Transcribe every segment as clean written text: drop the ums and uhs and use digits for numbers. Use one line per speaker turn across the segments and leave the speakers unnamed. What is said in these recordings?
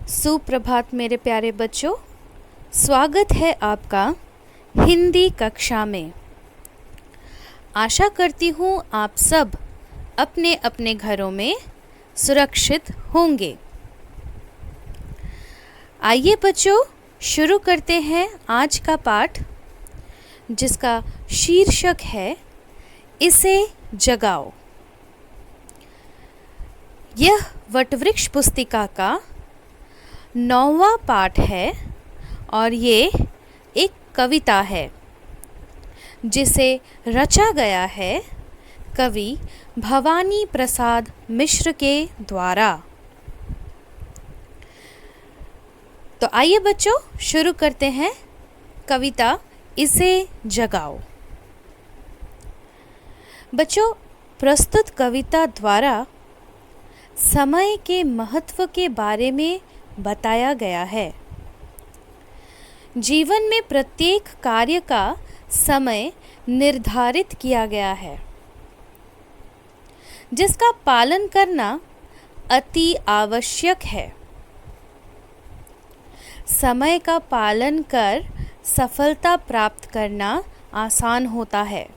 सुप्रभात मेरे प्यारे बच्चों, स्वागत है आपका हिंदी कक्षा में। आशा करती हूँ आप सब अपने अपने घरों में सुरक्षित होंगे। आइए बच्चों, शुरू करते हैं आज का पाठ, जिसका शीर्षक है इसे जगाओ। यह वटवृक्ष पुस्तिका का 9वां पाठ है और ये एक कविता है जिसे रचा गया है कवि भवानी प्रसाद मिश्र के द्वारा। तो आइए बच्चों, शुरू करते हैं कविता इसे जगाओ। बच्चों, प्रस्तुत कविता द्वारा समय के महत्व के बारे में बताया गया है। जीवन में प्रत्येक कार्य का समय निर्धारित किया गया है, जिसका पालन करना अति आवश्यक है। समय का पालन कर सफलता प्राप्त करना आसान होता है।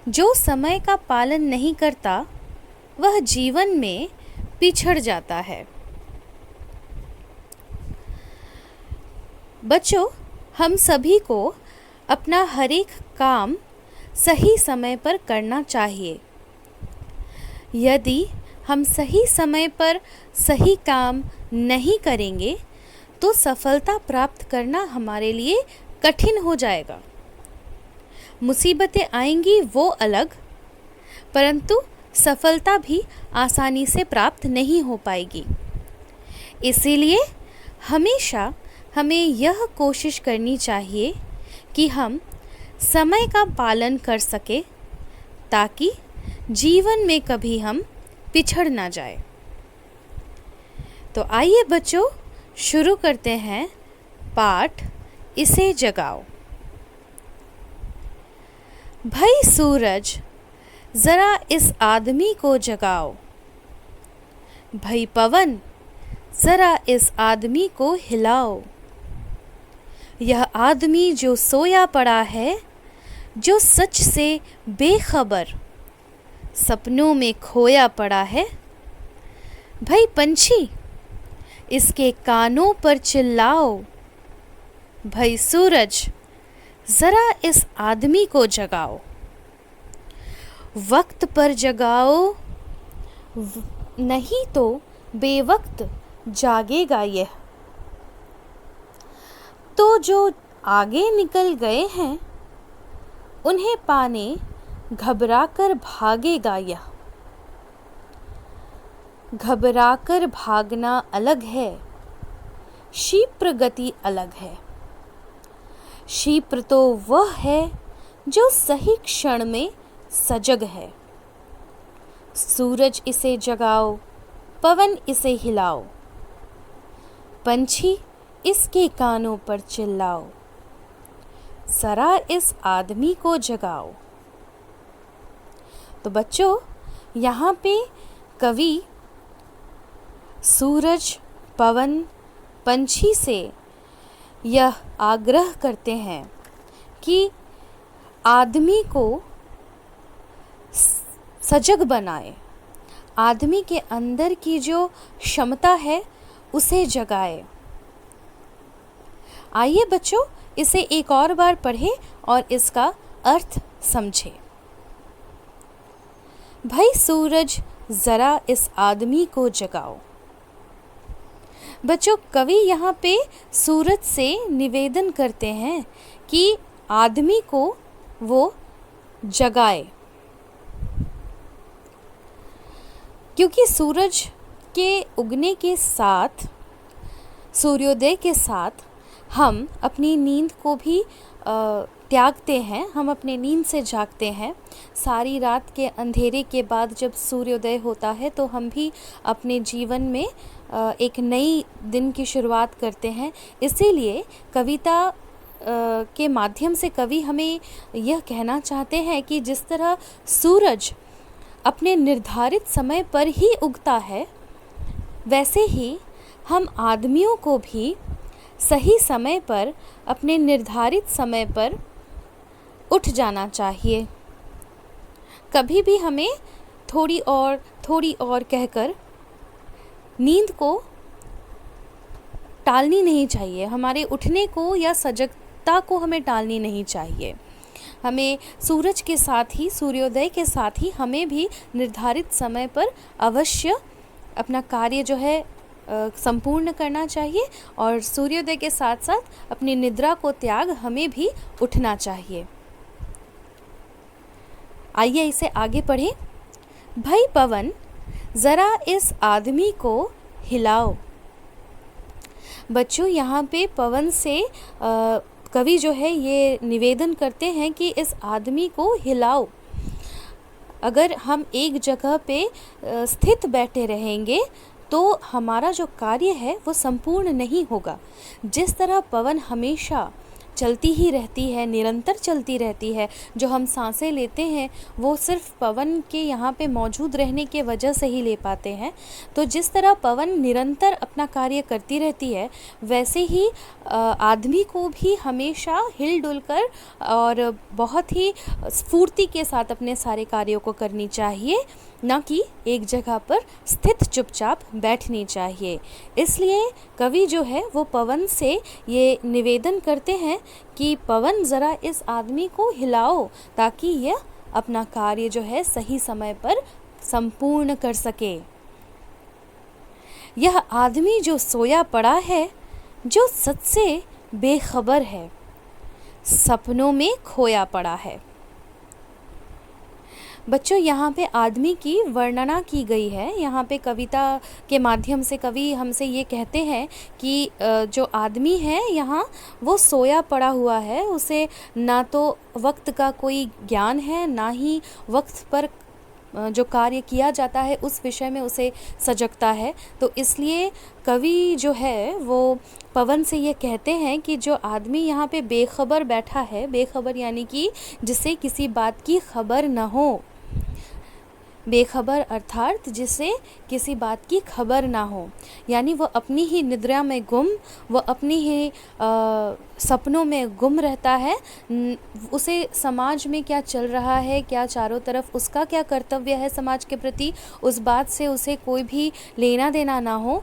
जो समय का पालन नहीं करता, वह जीवन में पिछड़ जाता है। बच्चों, हम सभी को अपना हर एक काम सही समय पर करना चाहिए। यदि हम सही समय पर सही काम नहीं करेंगे तो सफलता प्राप्त करना हमारे लिए कठिन हो जाएगा। मुसीबतें आएंगी वो अलग, परंतु सफलता भी आसानी से प्राप्त नहीं हो पाएगी। इसीलिए हमेशा हमें यह कोशिश करनी चाहिए कि हम समय का पालन कर सके, ताकि जीवन में कभी हम पिछड़ ना जाए। तो आइए बच्चों, शुरू करते हैं पाठ इसे जगाओ। भाई सूरज, जरा इस आदमी को जगाओ। भाई पवन, जरा इस आदमी को हिलाओ। यह आदमी जो सोया पड़ा है, जो सच से बेखबर सपनों में खोया पड़ा है। भाई पंछी, इसके कानों पर चिल्लाओ। भाई सूरज, जरा इस आदमी को जगाओ। वक्त पर जगाओ, नहीं तो बेवक्त जागेगा यह। तो जो आगे निकल गए हैं, उन्हें पाने घबराकर भागेगा यह। घबराकर भागना अलग है, क्षिप्र गति अलग है। क्षिप्र तो वह है जो सही क्षण में सजग है। सूरज इसे जगाओ, पवन इसे हिलाओ। पंछी, इसके कानों पर चिल्लाओ। जरा इस आदमी को जगाओ। तो बच्चों, यहाँ पे कवि सूरज, पवन, पंछी से यह आग्रह करते हैं कि आदमी को सजग बनाए, आदमी के अंदर की जो क्षमता है उसे जगाए। आइए बच्चों, इसे एक और बार पढ़ें और इसका अर्थ समझें। भाई सूरज, जरा इस आदमी को जगाओ। बच्चों, कवि यहाँ पे सूरज से निवेदन करते हैं कि आदमी को वो जगाए, क्योंकि सूरज के उगने के साथ, सूर्योदय के साथ हम अपनी नींद को भी त्यागते हैं। हम अपने नींद से जागते हैं। सारी रात के अंधेरे के बाद जब सूर्योदय होता है तो हम भी अपने जीवन में एक नई दिन की शुरुआत करते हैं। इसीलिए कविता के माध्यम से कवि हमें यह कहना चाहते हैं कि जिस तरह सूरज अपने निर्धारित समय पर ही उगता है, वैसे ही हम आदमियों को भी सही समय पर, अपने निर्धारित समय पर उठ जाना चाहिए। कभी भी हमें थोड़ी और कहकर नींद को टालनी नहीं चाहिए। हमारे उठने को या सजगता को हमें टालनी नहीं चाहिए। हमें सूरज के साथ ही, सूर्योदय के साथ ही हमें भी निर्धारित समय पर अवश्य अपना कार्य जो है संपूर्ण करना चाहिए, और सूर्योदय के साथ साथ अपनी निद्रा को त्याग हमें भी उठना चाहिए। आइए इसे आगे पढ़ें। भाई पवन, ज़रा इस आदमी को हिलाओ। बच्चों, यहाँ पे पवन से कवि जो है ये निवेदन करते हैं कि इस आदमी को हिलाओ। अगर हम एक जगह पे स्थित बैठे रहेंगे तो हमारा जो कार्य है वो संपूर्ण नहीं होगा। जिस तरह पवन हमेशा चलती ही रहती है, निरंतर चलती रहती है, जो हम सांसें लेते हैं वो सिर्फ पवन के यहाँ पे मौजूद रहने के वजह से ही ले पाते हैं। तो जिस तरह पवन निरंतर अपना कार्य करती रहती है, वैसे ही आदमी को भी हमेशा हिलडुल कर और बहुत ही स्फूर्ति के साथ अपने सारे कार्यों को करनी चाहिए, न कि एक जगह पर स्थित चुपचाप बैठनी चाहिए। इसलिए कवि जो है वो पवन से ये निवेदन करते हैं कि पवन, ज़रा इस आदमी को हिलाओ ताकि यह अपना कार्य जो है सही समय पर संपूर्ण कर सके। यह आदमी जो सोया पड़ा है, जो सच से बेखबर है, सपनों में खोया पड़ा है। बच्चों, यहाँ पे आदमी की वर्णना की गई है। यहाँ पे कविता के माध्यम से कवि हमसे ये कहते हैं कि जो आदमी है यहाँ वो सोया पड़ा हुआ है, उसे ना तो वक्त का कोई ज्ञान है, ना ही वक्त पर जो कार्य किया जाता है उस विषय में उसे सजगता है। तो इसलिए कवि जो है वो पवन से ये कहते हैं कि जो आदमी यहाँ पे बेखबर बैठा है, बेखबर यानी कि जिसे किसी बात की खबर न हो, बेखबर अर्थात जिसे किसी बात की खबर ना हो, यानी वो अपनी ही निद्रा में गुम, वो अपनी ही सपनों में गुम रहता है। उसे समाज में क्या चल रहा है, क्या चारों तरफ उसका क्या कर्तव्य है समाज के प्रति, उस बात से उसे कोई भी लेना देना ना हो,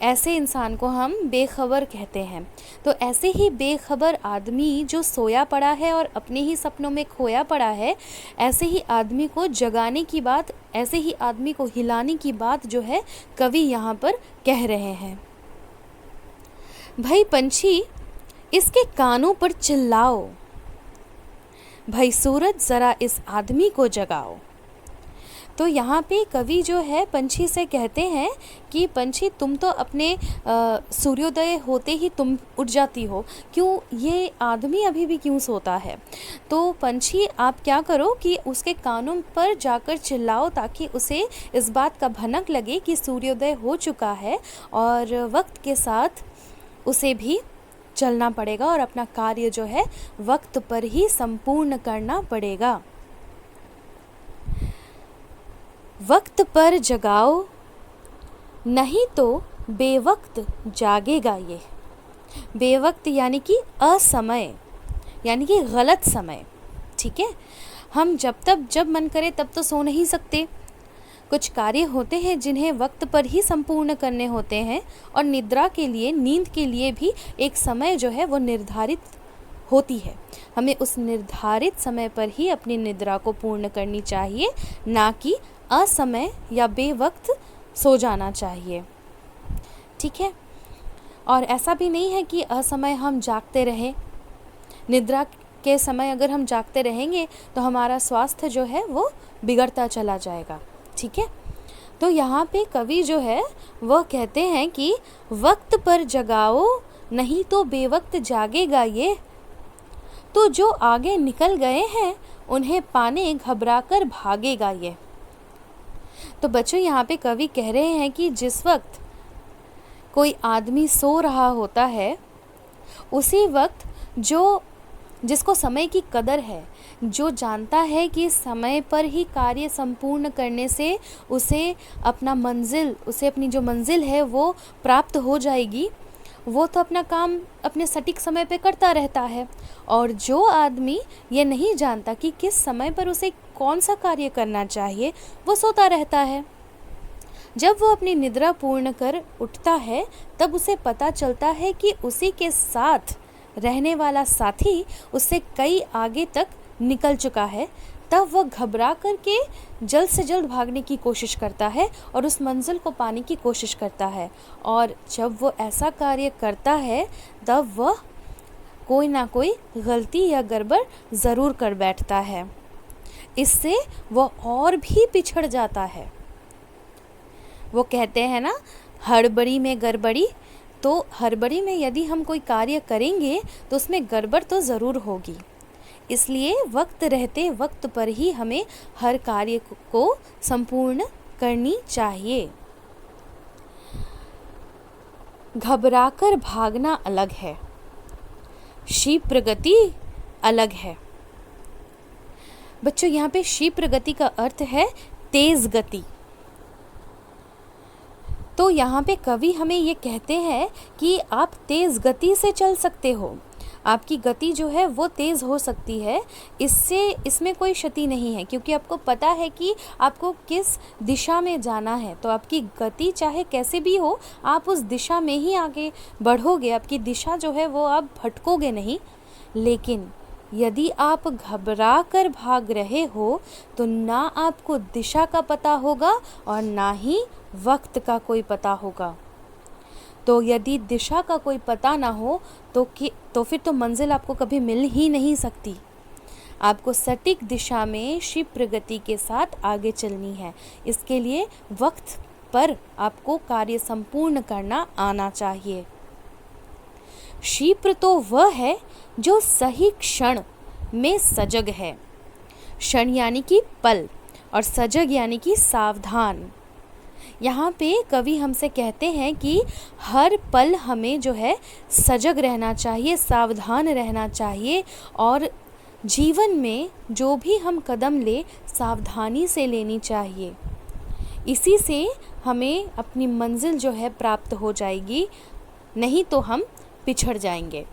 ऐसे इंसान को हम बेखबर कहते हैं। तो ऐसे ही बेखबर आदमी जो सोया पड़ा है और अपने ही सपनों में खोया पड़ा है, ऐसे ही आदमी को जगाने की बात, ऐसे ही आदमी को हिलाने की बात जो है कवि यहाँ पर कह रहे हैं। भाई पंछी, इसके कानों पर चिल्लाओ, भाई सूरज, ज़रा इस आदमी को जगाओ। तो यहाँ पे कवि जो है पंछी से कहते हैं कि पंछी, तुम तो अपने सूर्योदय होते ही तुम उठ जाती हो, क्यों ये आदमी अभी भी क्यों सोता है। तो पंछी, आप क्या करो कि उसके कानों पर जाकर चिल्लाओ ताकि उसे इस बात का भनक लगे कि सूर्योदय हो चुका है और वक्त के साथ उसे भी चलना पड़ेगा और अपना कार्य जो है वक्त पर ही संपूर्ण करना पड़ेगा। वक्त पर जगाओ, नहीं तो बेवक्त जागेगा ये। बेवक्त यानी कि असमय, यानी कि गलत समय। ठीक है, हम जब मन करे तब तो सो नहीं सकते। कुछ कार्य होते हैं जिन्हें वक्त पर ही संपूर्ण करने होते हैं, और निद्रा के लिए, नींद के लिए भी एक समय जो है वो निर्धारित होती है। हमें उस निर्धारित समय पर ही अपनी निद्रा को पूर्ण करनी चाहिए, ना कि असमय या बेवक्त सो जाना चाहिए। ठीक है, और ऐसा भी नहीं है कि असमय हम जागते रहें। निद्रा के समय अगर हम जागते रहेंगे तो हमारा स्वास्थ्य जो है वो बिगड़ता चला जाएगा। ठीक है, तो यहाँ पे कवि जो है वह कहते हैं कि वक्त पर जगाओ, नहीं तो बेवक्त जागेगा ये। तो जो आगे निकल गए हैं उन्हें पाने घबरा कर भागेगा ये। तो बच्चों, यहाँ पे कवि कह रहे हैं कि जिस वक्त कोई आदमी सो रहा होता है, उसी वक्त जिसको समय की कदर है, जो जानता है कि समय पर ही कार्य संपूर्ण करने से उसे अपनी जो मंजिल है वो प्राप्त हो जाएगी, वो तो अपना काम अपने सटीक समय पे करता रहता है। और जो आदमी ये नहीं जानता कि किस समय पर उसे कौन सा कार्य करना चाहिए, वो सोता रहता है। जब वो अपनी निद्रा पूर्ण कर उठता है तब उसे पता चलता है कि उसी के साथ रहने वाला साथी उससे कई आगे तक निकल चुका है। तब वह घबरा करके जल्द से जल्द भागने की कोशिश करता है और उस मंजिल को पाने की कोशिश करता है। और जब वो ऐसा कार्य करता है तब वह कोई ना कोई गलती या गड़बड़ ज़रूर कर बैठता है। इससे वह और भी पिछड़ जाता है। वो कहते हैं ना, हड़बड़ी में गड़बड़ी। तो हड़बड़ी में यदि हम कोई कार्य करेंगे तो उसमें गड़बड़ तो ज़रूर होगी। इसलिए वक्त रहते वक्त पर ही हमें हर कार्य को संपूर्ण करनी चाहिए। घबराकर भागना अलग है, क्षिप्र गति अलग है। बच्चों, यहाँ पे क्षिप्र गति का अर्थ है तेज गति। तो यहाँ पे कवि हमें ये कहते हैं कि आप तेज़ गति से चल सकते हो, आपकी गति जो है वो तेज़ हो सकती है। इसमें कोई क्षति नहीं है, क्योंकि आपको पता है कि आपको किस दिशा में जाना है। तो आपकी गति चाहे कैसे भी हो, आप उस दिशा में ही आगे बढ़ोगे, आपकी दिशा जो है वो आप भटकोगे नहीं। लेकिन यदि आप घबरा कर भाग रहे हो तो ना आपको दिशा का पता होगा और ना ही वक्त का कोई पता होगा। तो यदि दिशा का कोई पता ना हो तो फिर तो मंजिल आपको कभी मिल ही नहीं सकती। आपको सटीक दिशा में क्षिप्र गति के साथ आगे चलनी है। इसके लिए वक्त पर आपको कार्य संपूर्ण करना आना चाहिए। क्षिप्र तो वह है जो सही क्षण में सजग है। क्षण यानी कि पल और सजग यानी कि सावधान। यहाँ पे कवि हमसे कहते हैं कि हर पल हमें जो है सजग रहना चाहिए, सावधान रहना चाहिए और जीवन में जो भी हम कदम ले सावधानी से लेनी चाहिए। इसी से हमें अपनी मंजिल जो है प्राप्त हो जाएगी, नहीं तो हम पिछड़ जाएंगे।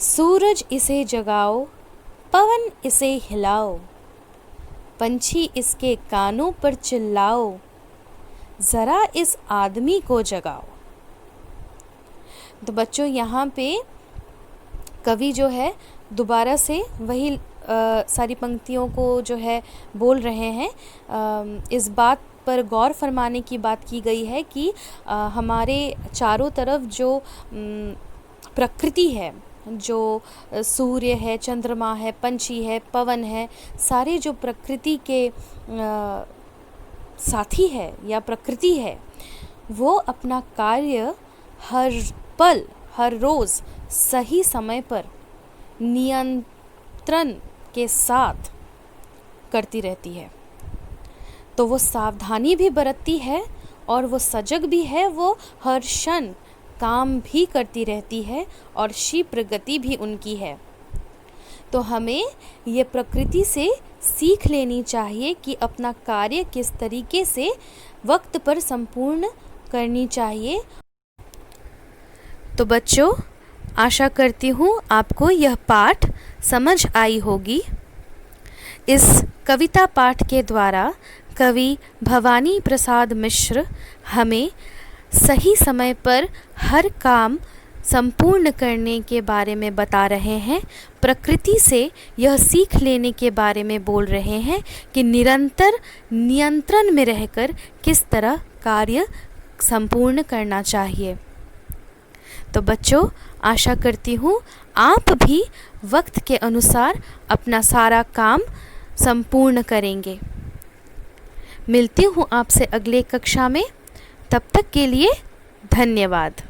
सूरज इसे जगाओ, पवन इसे हिलाओ, पंछी इसके कानों पर चिल्लाओ, ज़रा इस आदमी को जगाओ। तो बच्चों, यहाँ पे कवि जो है दोबारा से वही सारी पंक्तियों को जो है बोल रहे हैं। इस बात पर गौर फरमाने की बात की गई है कि हमारे चारों तरफ जो प्रकृति है, जो सूर्य है, चंद्रमा है, पंछी है, पवन है, सारे जो प्रकृति के साथी है या प्रकृति है, वो अपना कार्य हर पल हर रोज़ सही समय पर नियंत्रण के साथ करती रहती है। तो वो सावधानी भी बरतती है और वो सजग भी है, वो हर क्षण काम भी करती रहती है और क्षिप्र गति भी उनकी है। तो हमें ये प्रकृति से सीख लेनी चाहिए कि अपना कार्य किस तरीके से वक्त पर संपूर्ण करनी चाहिए। तो बच्चों, आशा करती हूँ आपको यह पाठ समझ आई होगी। इस कविता पाठ के द्वारा कवि भवानी प्रसाद मिश्र हमें सही समय पर हर काम संपूर्ण करने के बारे में बता रहे हैं। प्रकृति से यह सीख लेने के बारे में बोल रहे हैं कि निरंतर नियंत्रण में रहकर किस तरह कार्य संपूर्ण करना चाहिए। तो बच्चों, आशा करती हूँ आप भी वक्त के अनुसार अपना सारा काम संपूर्ण करेंगे। मिलती हूँ आपसे अगले कक्षा में। तब तक के लिए धन्यवाद।